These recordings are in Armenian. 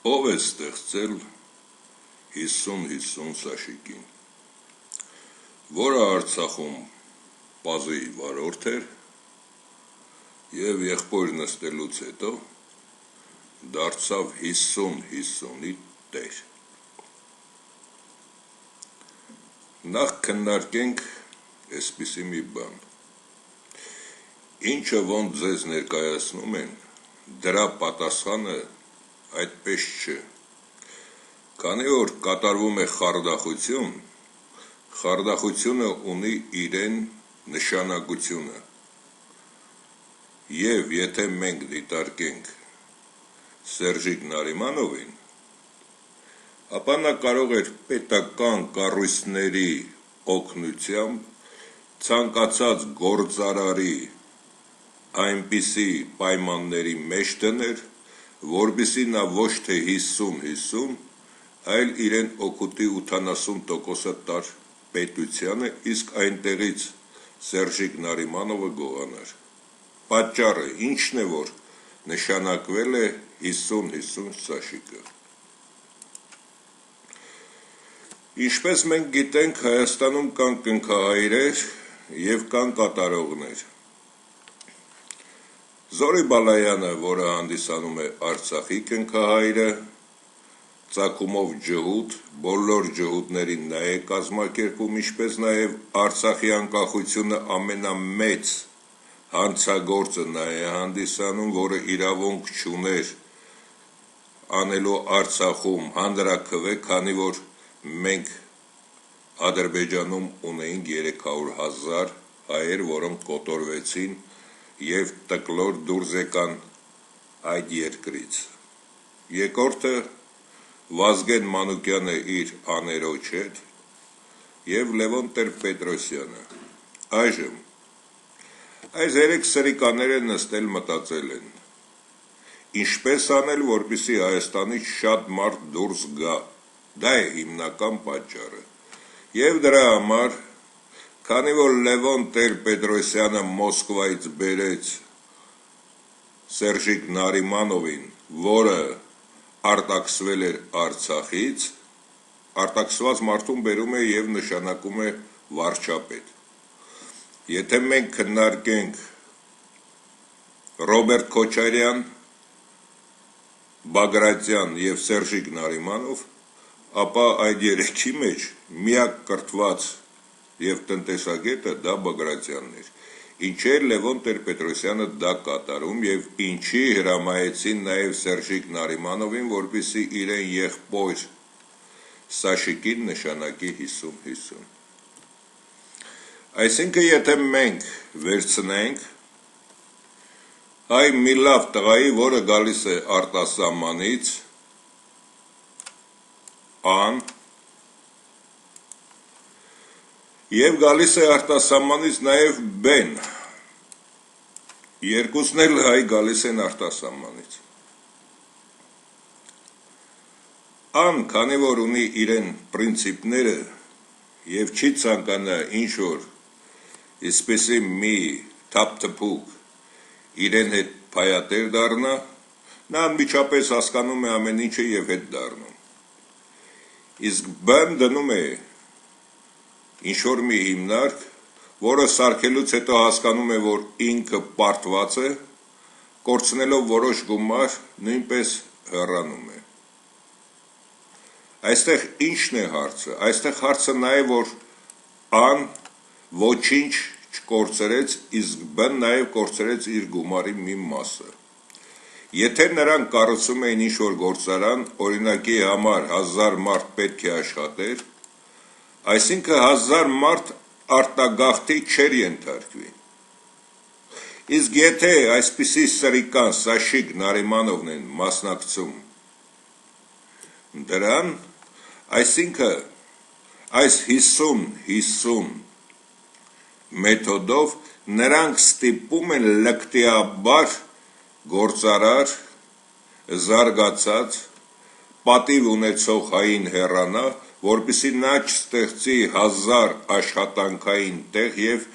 Ով է ստեղծել 50-50 Սաշիկին, որը Արցախում պազի վարորդ էր և եղբոր նստելուց հետո դարձավ 50-50-ի տեր։ Նախ քննարկենք այսպիսի մի բան, ինչը ոնց ձեզ ներկայացնում են, դրա պատասխանը այդպես չէ, քանի որ կատարվում է խարդախություն, խարդախությունը ունի իրեն նշանակությունը, և եթե մենք դիտարկենք Սերժիկ Նարիմանովին, ապա նա կարող էր պետական կառույցների օգնությամբ ցանկացած գործարարի այնպիսի պայմանների մեջ դներ, որպեսզի նա ոչ թե 50-50, այլ իրեն օգուտի 80%-ը տար պետությանը, իսկ այնտեղից Սերժիկ Նարիմանովը գողանար։ Պատճառը ինչն է, որ նշանակվել է 50-50 Սաշիկը։ Ինչպես մենք գիտենք, Հայաստանում կան կնքահայրեր և կան կատարողներ։ Զորի Բալայանը, որը հանդիսանում է Արցախի կնքահայրը, ծագումով ջհուդ, բոլոր ջհուդներին նա է կազմակերպում, ինչպես նաև Արցախի անկախությունը ամենամեծ հանցագործը նա է հանդիսանում, որը իրավունք չուներ անելու Արցախում հանրաքվե, քանի որ մենք Ադրբեջանում ունեինք 300,000 հայեր, որոնք կոտորվեցին և տկլոր դուրս եկան այդ երկրից։ Երկրորդը Վազգեն Մանուկյանը իր աներոջ հետ և Լևոն Տեր-Պետրոսյանը։ Այժմ այս երեք սրիկաները նստել մտածել են, ինչպես անել, որպեսզի Հայաստանից շատ մարդ դուրս գա, դա է հիմնական պատճառը։ Եվ դրա համար, քանի որ Լևոն Տեր-Պետրոսյանը Մոսկվայից բերեց Սերժիկ Նարիմանովին, որը արտաքսվել էր Արցախից, արտաքսված մարդուն բերում է և նշանակում է վարչապետ։ Եթե մենք քննարկենք Ռոբերտ Քոչարյան, Բագրատյան և Սերժիկ Նարիմանով, ապա այդ երեքի մեջ միակ կրթված և տնտեսագետը դա Բագրատյանն էր, ինչեր Լևոն Տեր-Պետրոսյանը դա կատարում և ինչի հրամայեցին նաև Սերժիկ Նարիմանովին, որպեսզի իրեն եղբոր Սաշիկին նշանակի 50-50։ Այսինքն, եթե մենք վերցնենք հայ մի լավ տղայի, որը գալիս է արտասահմանից, Ան, և գալիս է արտասահմանից նաև Բեն, երկուսն էլ հայ գալիս են արտասահմանից։ Ան, քանի որ ունի իրեն պրինցիպները և չի ցանկանա ինչ-որ այսպիսի մի թափթփուկ իրեն հետ փայատեր դառնա, նա անմիջապես հասկանում է ամեն ինչը և հետ դառնում։ Իսկ Բեն դնում է ինչ-որ մի հիմնարկ, որը սարքելուց հետո հասկանում է, որ ինքը պարտված է, կորցնելով որոշ գումար, նույնպես հեռանում է։ Այստեղ ինչն է հարցը։ Այստեղ հարցը նա է, որ Ան ոչինչ չկորցրեց, իսկ Բեն նաև կորցրեց իր գումարի մի մասը։ Եթե նրանք կառուցում էին ինչ-որ գործարան, օրինակի համար 1000 մարդ պետք է աշխատեր, այսինքն 1000 մարդ արտագաղթի չէր ենթարկվի։ Իսկ եթե այսպիսի սրիկան Սաշիկ Նարիմանովն են մասնակցում դրան, այսինքն այս 50-50 մեթոդով նրանք ստիպում են լկտիաբար գործարար, զարգացած, պատիվ ունեցող հային հեռանա, որպեսզի նա չստեղծի 1000 աշխատանքային տեղ և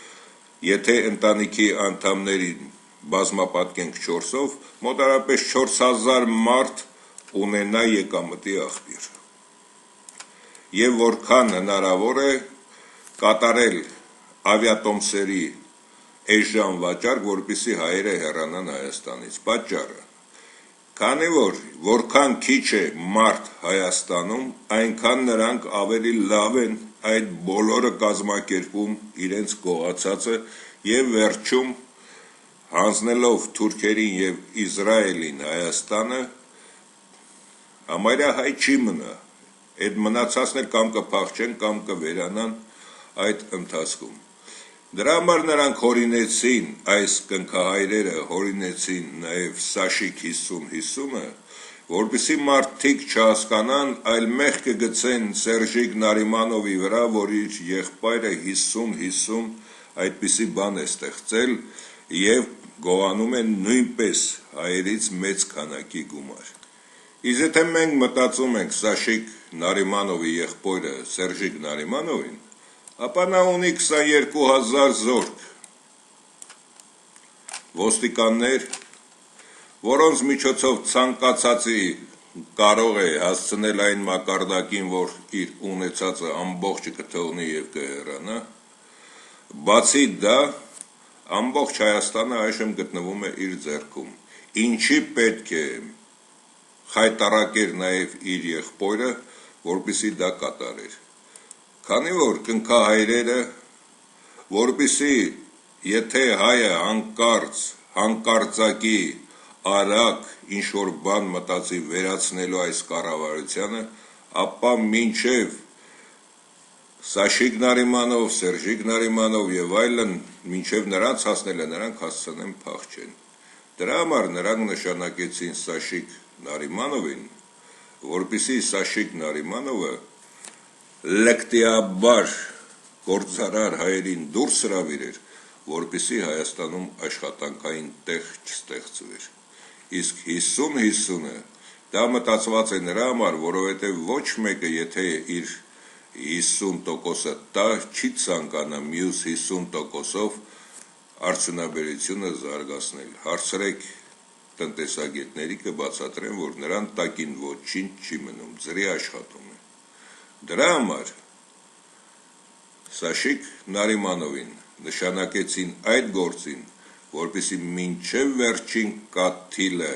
եթե ընտանիքի անդամներին բազմապատկենք 4-ով, մոտարապես 4000 մարդ ունենա եկամտի աղբյուր։ Եվ որքան հնարավոր է կատարել ավիատոմսերի էժան վաճառք, որպեսզի հայերը հեռանան Հայաստանից։ Պատճառը, քանի որ որքան քիչ է մարդ Հայաստանում, այնքան նրանք ավելի լավ են այդ բոլորը կազմակերպում իրենց գողացածը եւ վերջում հանձնելով թուրքերին եւ Իսրայելին Հայաստանը համարյա հայ չի մնա, այդ մնացածն էլ կամ կփախչեն կամ կվերանան այդ ընթացքում։ Դրա համար նրանք հորինեցին, այս կնքահայրերը հորինեցին նաև Սաշիկ 50-50-ը, որպեսզի մարդիկ չհասկանան, այլ մեղքը գցեն Սերժիկ Նարիմանովի վրա, որ իր եղբայրը 50-50 այդպիսի բան է ստեղծել եւ գողանում են նույնպես հայերից մեծ քանակի գումար։ Իսկ եթե մենք մտածում ենք Սաշիկ Նարիմանովի եղբայրը Սերժիկ Նարիմանովին, ապա նա ունի 22,000 զորք ոստիկաններ, որոնց միջոցով ցանկացածի կարող է հասցնել այն մակարդակին, որ իր ունեցածը ամբողջը կթողնի եւ կհեռանա։ Բացի դա, ամբողջ Հայաստանը այժմ գտնվում է իր ձեռքում։ Ինչի պետք է խայտարակեր նաև իր եղբայրը, որպեսզի դա կատարեր։ Քանի որ կնքահայրերը, որպեսզի եթե հայը հանկարծակի արագ ինչ-որ բան մտածի վերացնելու այս կառավարությանը, ապա մինչև Սաշիկ Նարիմանով, Սերժիկ Նարիմանով եւ այլն, մինչև նրանց հասնելը նրանք հասցնեն փախչեն։ Դրա համար նրանք նշանակեցին Սաշիկ Նարիմանովին, որպեսզի Սաշիկ Նարիմանովը լկտիաբար գործարար հայերին դուրս հրավիրեր, որպեսզի Հայաստանում աշխատանքային տեղ չստեղծվեր։ Իսկ 50-50-ը դա մտածված է նրա համար, որովհետև ոչ մեկը եթե իր 50%-ը տա, չի ցանկանա մյուս 50%-ով արդյունաբերությունը զարգացնել։ Հարցրեք տնտեսագետների կբացատրեն, որ նրան տակին ոչինչ չի մնում, ձրի աշխատում է։ Դրա համար Սաշիկ Նարիմանովին նշանակեցին այդ գործին, որպեսզի մինչև վերջին կաթիլը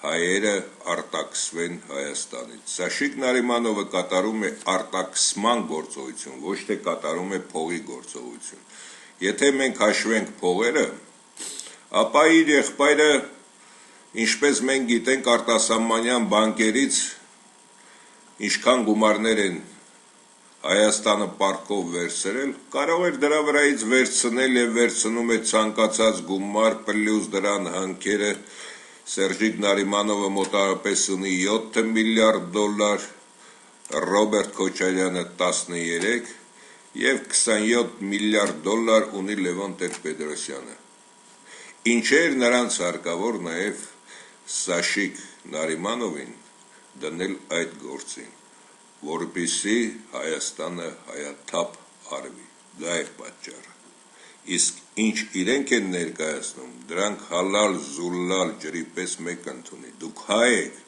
հայերը արտաքսվեն Հայաստանից։ Սաշիկ Նարիմանովը կատարում է արտաքսման գործողություն, ոչ թե կատարում է փողի գործողություն։ Եթե մենք հաշվենք փողերը, ապա իր եղբայրը, ինչպես մենք գիտենք արտասահմանյան բանկերից, ինչքան գումարներ են Հայաստանը պարկով վերցրել, կարող էր դրա վրայից վերցնել եւ վերցնում է ցանկացած գումար, պլյուս դրան հանքերը։ Սերժիկ Նարիմանովը մոտավորապես ունի 7 միլիարդ դոլար, Ռոբերտ Քոչարյանը 13 եւ 27 միլիարդ դոլար ունի Լևոն Տեր-Պետրոսյանը։ Ինչեր նրանց հարկավոր նաեւ Սաշիկ Նարիմանովին դնել այդ գործին, որպեսզի Հայաստանը հայաթափ արվի։ Դա է պատճառը։ Իսկ ինչ իրենք են ներկայացնում, դրանք հալալ զուլալ ջրի պես մեկ ընդունի։ Դուք հայ եք,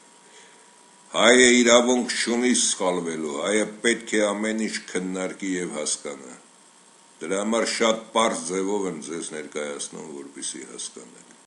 հայը իրավունք չունի սխալվելու, հայը պետք է ամեն ինչ քննարկի եւ հասկանա։ Դրա համար շատ պարզ ձևով եմ ձեզ ներկայացնում, որպեսզի հասկանաք։